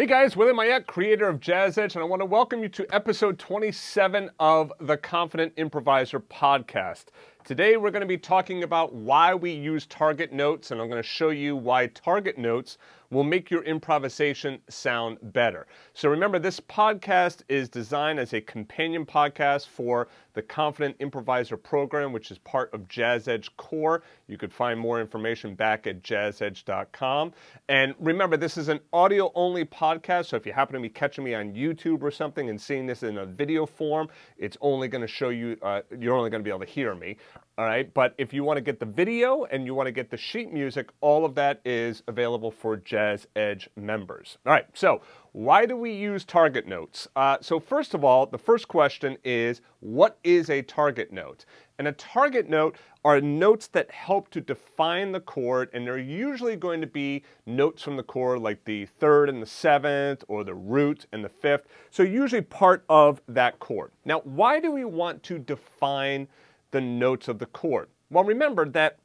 Hey guys, William Mayette, creator of JAZZEDGE, and I want to welcome you to episode 27 of the Confident Improviser Podcast. Today we're going to be talking about why we use target notes, and I'm going to show you why target notes will make your improvisation sound better. So remember, this podcast is designed as a companion podcast for the Confident Improviser program, which is part of JAZZEDGE Core. You could find more information back at jazzedge.com. And remember, this is an audio-only podcast, so if you happen to be catching me on YouTube or something and seeing this in a video form, it's only going to show you, you're only going to be able to hear me. All right, but if you want to get the video and you want to get the sheet music, all of that is available for JAZZEDGE members. All right, so why do we use target notes? So first of all, the first question is, what is a target note? And a target note are notes that help to define the chord, and they're usually going to be notes from the chord like the third and the seventh, or the root and the fifth, so usually part of that chord. Now, why do we want to define the notes of the chord? Well, remember that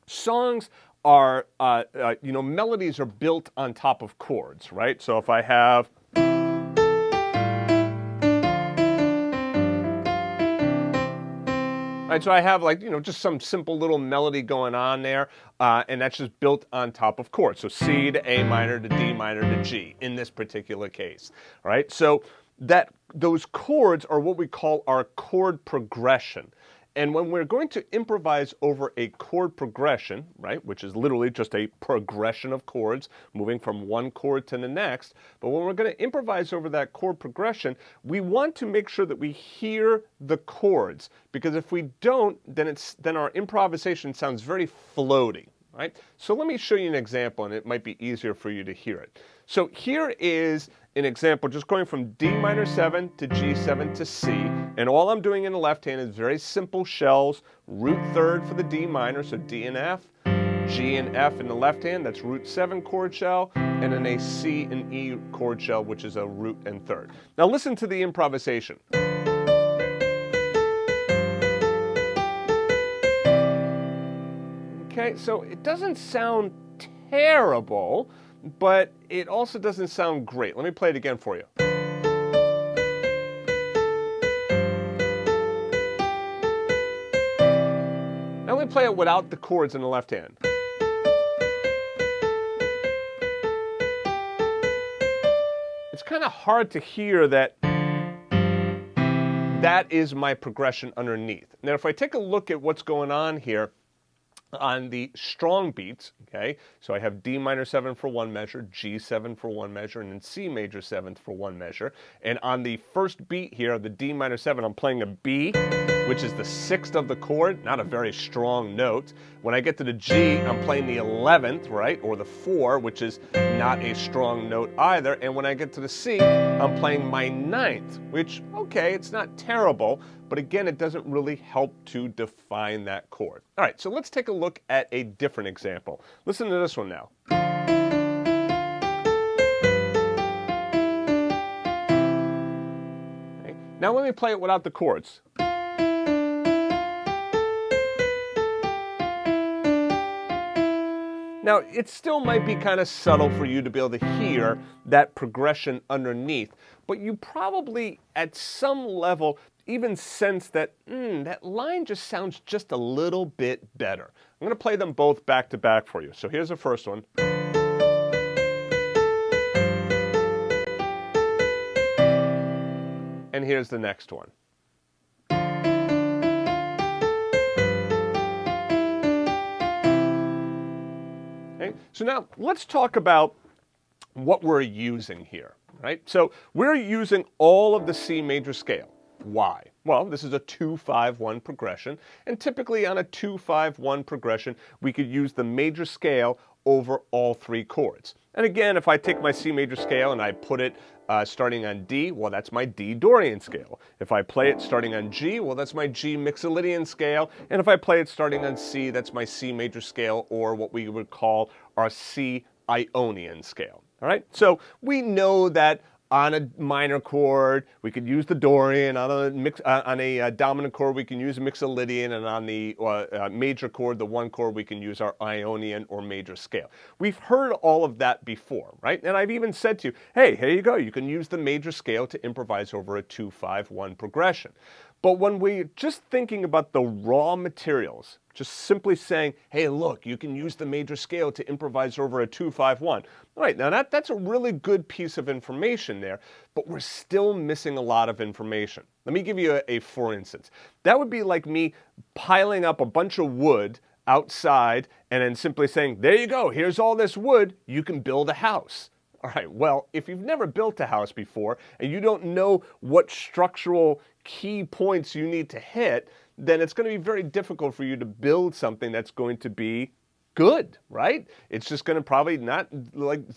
songs are, melodies are built on top of chords, right? So if I have, right, so I have just some simple little melody going on there, and that's just built on top of chords. So C to A minor to D minor to G in this particular case, all right? So those chords are what we call our chord progression. And when we're going to improvise over a chord progression, right, which is literally just a progression of chords moving from one chord to the next, but when we're going to improvise over that chord progression, we want to make sure that we hear the chords, because if we don't, then our improvisation sounds very floaty, right? So let me show you an example, and it might be easier for you to hear it. So here is an example just going from D minor 7 to G7 to C, and all I'm doing in the left hand is very simple shells, root third for the D minor, so D and F, G and F in the left hand, that's root 7 chord shell, and then a C and E chord shell, which is a root and third. Now listen to the improvisation. Okay, so it doesn't sound terrible, but it also doesn't sound great. Let me play it again for you. Now let me play it without the chords in the left hand. It's kind of hard to hear that is my progression underneath. Now if I take a look at what's going on here, on the strong beats, okay, so I have D minor 7 for one measure, G7 for one measure, and then C major 7th for one measure. And on the first beat here, the D minor 7, I'm playing a B, which is the 6th of the chord, not a very strong note. When I get to the G, I'm playing the 11th, right, or the 4, which is not a strong note either. And when I get to the C, I'm playing my 9th, which, okay, it's not terrible, but again, it doesn't really help to define that chord. All right, so let's take a look at a different example. Listen to this one now. Okay. Now let me play it without the chords. Now, it still might be kind of subtle for you to be able to hear that progression underneath, but you probably, at some level, even sense that that line just sounds just a little bit better. I'm going to play them both back to back for you. So here's the first one. And here's the next one. Okay? So now let's talk about what we're using here, right? So we're using all of the C major scale. Why? Well, this is a 2-5-1 progression, and typically on a 2-5-1 progression, we could use the major scale over all three chords. And again, if I take my C major scale and I put it starting on D, well, that's my D Dorian scale. If I play it starting on G, well, that's my G Mixolydian scale. And if I play it starting on C, that's my C major scale, or what we would call our C Ionian scale. All right? So we know that on a minor chord, we could use the Dorian. On a dominant chord, we can use a Mixolydian, and on the major chord, the one chord, we can use our Ionian or major scale. We've heard all of that before, right? And I've even said to you, hey, here you go. You can use the major scale to improvise over a 2-5-1 progression. But when we're just thinking about the raw materials, just simply saying, hey, look, you can use the major scale to improvise over a 2-5-1. All right, now that's a really good piece of information there, but we're still missing a lot of information. Let me give you a for instance. That would be like me piling up a bunch of wood outside and then simply saying, there you go, here's all this wood, you can build a house. All right, well, if you've never built a house before and you don't know what structural key points you need to hit, then it's going to be very difficult for you to build something that's going to be good, right? It's just going to probably it's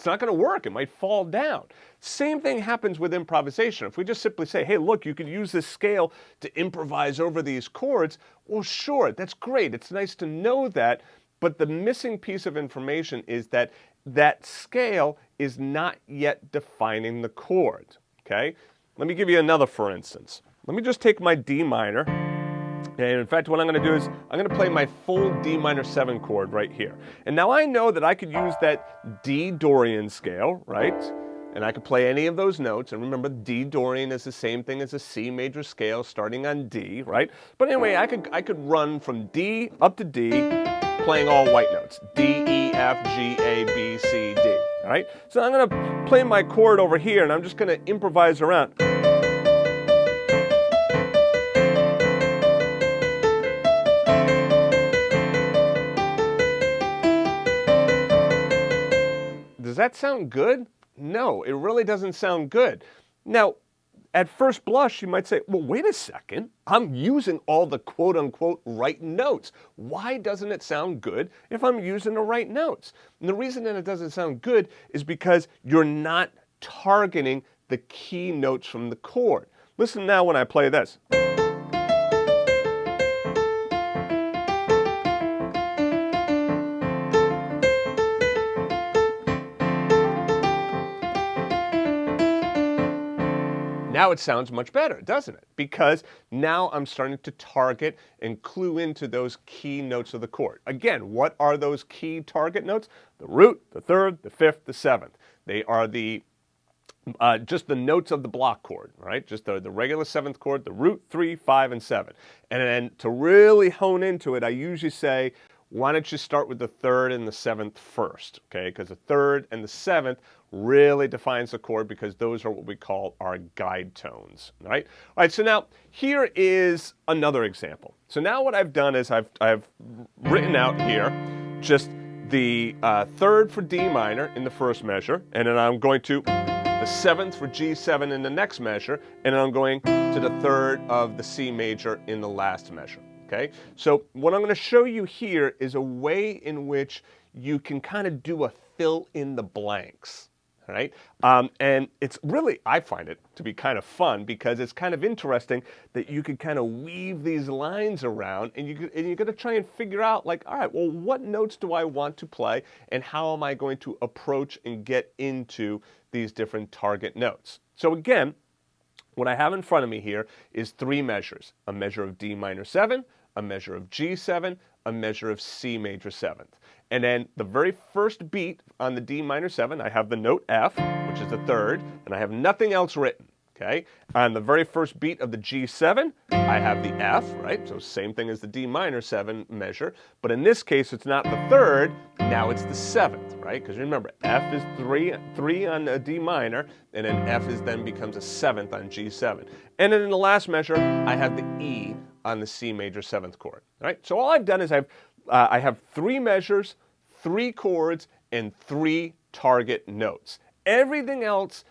not going to work. It might fall down. Same thing happens with improvisation. If we just simply say, hey, look, you could use this scale to improvise over these chords, well, sure, that's great. It's nice to know that. But the missing piece of information is that that scale is not yet defining the chord, okay? Let me give you another for instance. Let me just take my D minor, and in fact what I'm going to do is I'm going to play my full D minor 7 chord right here. And now I know that I could use that D Dorian scale, right? And I could play any of those notes, and remember D Dorian is the same thing as a C major scale starting on D, right? But anyway, I could run from D up to D, playing all white notes, D, E, F, G, A, B, C, D, all right? So I'm going to play my chord over here, and I'm just going to improvise around. Does that sound good? No, it really doesn't sound good. Now, at first blush, you might say, well, wait a second. I'm using all the quote-unquote right notes. Why doesn't it sound good if I'm using the right notes? And the reason that it doesn't sound good is because you're not targeting the key notes from the chord. Listen now when I play this. Now it sounds much better, doesn't it? Because now I'm starting to target and clue into those key notes of the chord. Again, what are those key target notes? The root, the third, the fifth, the seventh. They are just the notes of the block chord, right? Just the regular 7th chord, the root, 3, 5, and 7. And then to really hone into it, I usually say, why don't you start with the 3rd and the 7th first, okay? Because the 3rd and the 7th really defines the chord because those are what we call our guide tones, right? All right, so now here is another example. So now what I've done is I've written out here just the 3rd for D minor in the first measure, and then I'm going to the 7th for G7 in the next measure, and then I'm going to the 3rd of the C major in the last measure. Okay, so what I'm going to show you here is a way in which you can kind of do a fill in the blanks, all right? And it's really, I find it to be kind of fun because it's kind of interesting that you can kind of weave these lines around and you're going to try and figure out like, all right, well, what notes do I want to play and how am I going to approach and get into these different target notes? So again, what I have in front of me here is 3 measures, a measure of D minor 7, a measure of G7, a measure of C major 7th. And then the very first beat on the D minor 7, I have the note F, which is the 3rd, and I have nothing else written, okay? On the very first beat of the G7, I have the F, right? So same thing as the D minor 7 measure, but in this case, it's not the 3rd, now it's the 7th, right? Because remember, F is 3 on a D minor, and then F then becomes a 7th on G7. And then in the last measure, I have the E on the C major 7th chord, all right? So all I've done is I have 3 measures, 3 chords, and 3 target notes. Everything else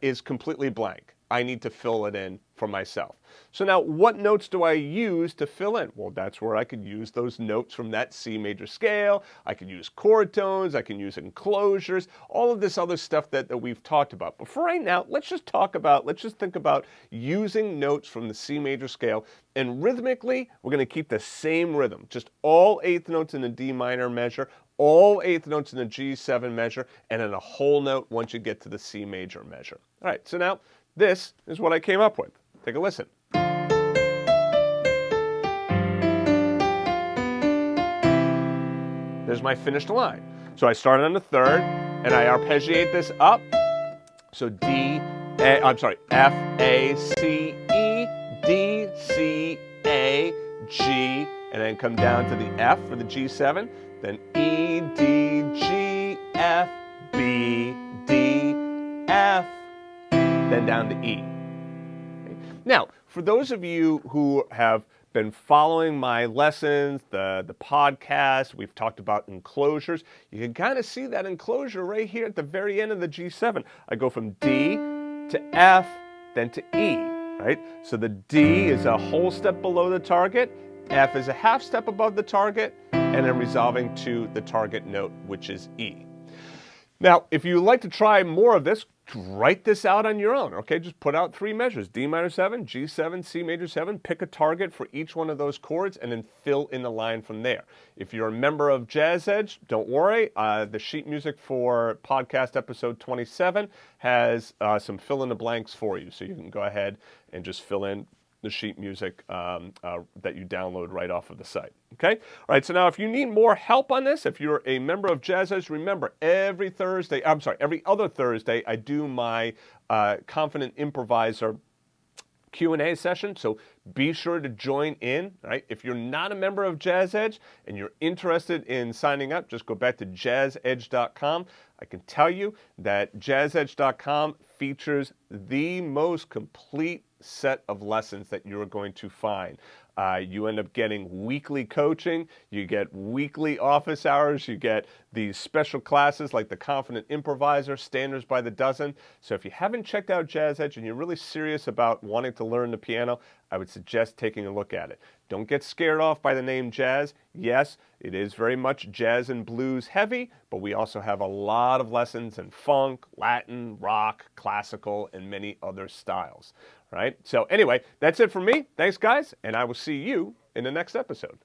is completely blank. I need to fill it in for myself. So now what notes do I use to fill in? Well, that's where I could use those notes from that C major scale. I could use chord tones. I can use enclosures, all of this other stuff that we've talked about. But for right now, let's just think about using notes from the C major scale. And rhythmically, we're going to keep the same rhythm, just all 8th notes in the D minor measure, all eighth notes in the G7 measure, and then a whole note once you get to the C major measure. All right, so now this is what I came up with. Take a listen. There's my finished line. So I started on the third, and I arpeggiate this up. So F, A, C, E, D, C, A, G, and then come down to the F for the G7, then E, D, G, F, B, D, F, then down to E. Okay. Now, for those of you who have been following my lessons, the podcast, we've talked about enclosures. You can kind of see that enclosure right here at the very end of the G7. I go from D to F, then to E, right? So the D is a whole step below the target, F is a half step above the target, and then resolving to the target note, which is E. Now, if you'd like to try more of this, write this out on your own, okay? Just put out 3 measures, D minor 7, G7, C major 7, pick a target for each one of those chords, and then fill in the line from there. If you're a member of JAZZEDGE, don't worry. The sheet music for podcast episode 27 has some fill in the blanks for you, so you can go ahead and just fill in the sheet music that you download right off of the site. Okay? All right, so now if you need more help on this, if you're a member of JAZZEDGE, remember every other Thursday, I do my Confident Improviser Q&A session, so be sure to join in, right? If you're not a member of JAZZEDGE and you're interested in signing up, just go back to JAZZEDGE.com. I can tell you that JAZZEDGE.com features the most complete set of lessons that you're going to find. You end up getting weekly coaching, you get weekly office hours, you get these special classes like the Confident Improviser, Standards by the Dozen. So if you haven't checked out JAZZEDGE and you're really serious about wanting to learn the piano, I would suggest taking a look at it. Don't get scared off by the name jazz. Yes, it is very much jazz and blues heavy, but we also have a lot of lessons in funk, Latin, rock, classical, and many other styles. Right? So anyway, that's it for me. Thanks, guys, and I will see you in the next episode.